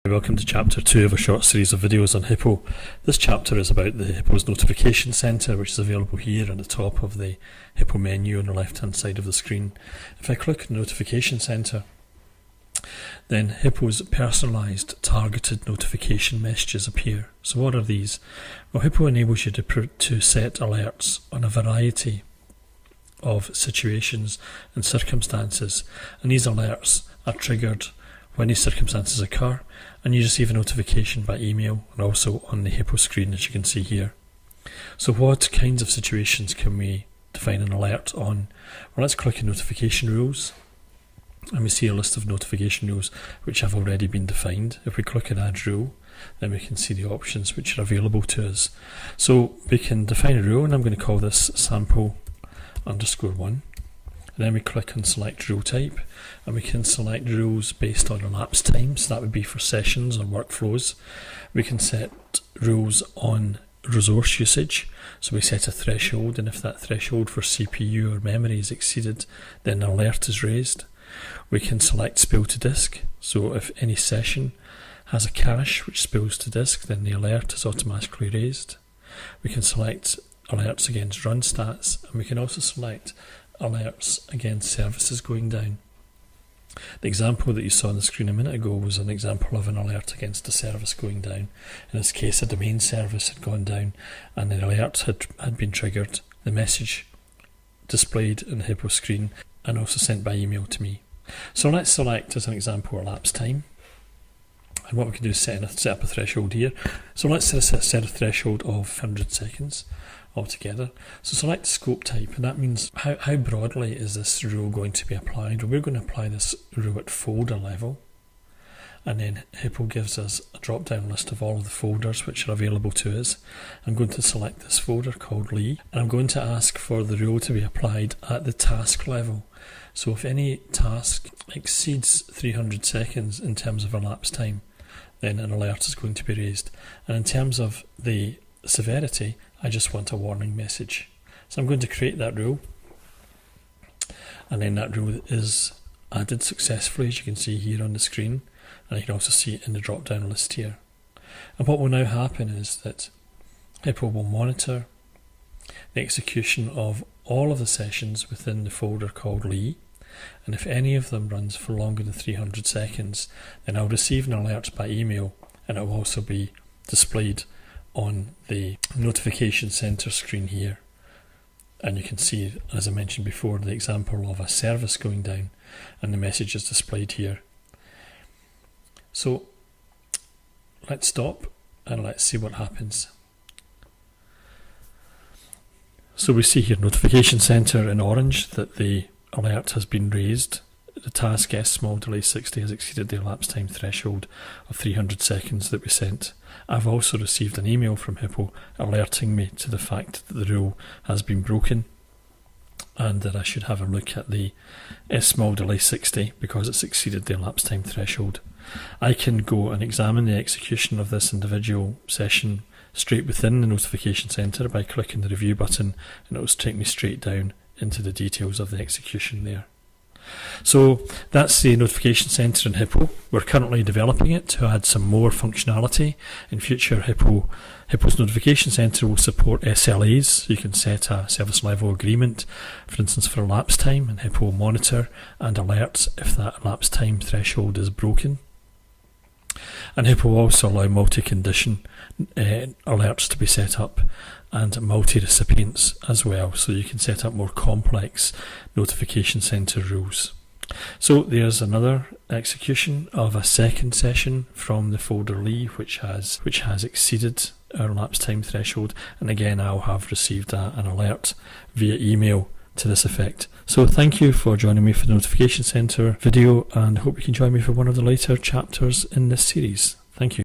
Welcome to chapter 2 of a short series of videos on Hippo. This chapter is about the Hippo's notification center, which is available here at the top of the Hippo menu on the left hand side of the screen. If I click on notification center, then Hippo's personalized targeted notification messages appear. So what are these? Well, Hippo enables you to set alerts on a variety of situations and circumstances, and these alerts are triggered when these circumstances occur, and you receive a notification by email and also on the Hippo screen, as you can see here. So what kinds of situations can we define an alert on? Well, let's click on notification rules, and we see a list of notification rules which have already been defined. If we click on add rule, then we can see the options which are available to us. So we can define a rule, and I'm going to call this sample_1. Then we click on select rule type, and we can select rules based on elapsed time, so that would be for sessions or workflows. We can set rules on resource usage, so we set a threshold, and if that threshold for CPU or memory is exceeded, then an alert is raised. We can select spill to disk, so if any session has a cache which spills to disk, then the alert is automatically raised. We can select alerts against run stats, and we can also select alerts against services going down. The example that you saw on the screen a minute ago was an example of an alert against a service going down. In this case, a domain service had gone down and the alert had been triggered, the message displayed in the Hippo screen and also sent by email to me. So let's select as an example elapsed time, and what we can do is set up a threshold here. So let's set a threshold of 100 seconds altogether. So select scope type, and that means how broadly is this rule going to be applied. Well, we're going to apply this rule at folder level, and then Hippo gives us a drop down list of all of the folders which are available to us. I'm going to select this folder called Lee, and I'm going to ask for the rule to be applied at the task level. So if any task exceeds 300 seconds in terms of elapsed time, then an alert is going to be raised, and in terms of the severity, I just want a warning message. So I'm going to create that rule, and then that rule is added successfully, as you can see here on the screen, and you can also see it in the drop down list here. And what will now happen is that Hippo will monitor the execution of all of the sessions within the folder called Lee, and if any of them runs for longer than 300 seconds, then I'll receive an alert by email, and it will also be displayed on the notification center screen here. And you can see, as I mentioned before, the example of a service going down, and the message is displayed here. So let's stop and let's see what happens. So we see here notification center in orange that the alert has been raised. The task S_delay60 has exceeded the elapsed time threshold of 300 seconds that we sent. I've also received an email from Hippo alerting me to the fact that the rule has been broken and that I should have a look at the S_delay60 because it's exceeded the elapsed time threshold. I can go and examine the execution of this individual session straight within the notification center by clicking the review button, and it will take me straight down into the details of the execution there. So that's the notification center in Hippo. We're currently developing it to add some more functionality. In future, Hippo's notification center will support SLAs. You can set a service level agreement, for instance, for elapsed time, and Hippo will monitor and alert if that elapsed time threshold is broken. And Hippo will also allow multi-condition alerts to be set up, and multi-recipients as well, so you can set up more complex notification center rules. So there's another execution of a second session from the folder Lee, which has exceeded our elapsed time threshold, and again I'll have received an alert via email to this effect. So thank you for joining me for the notification center video, and hope you can join me for one of the later chapters in this series. Thank you.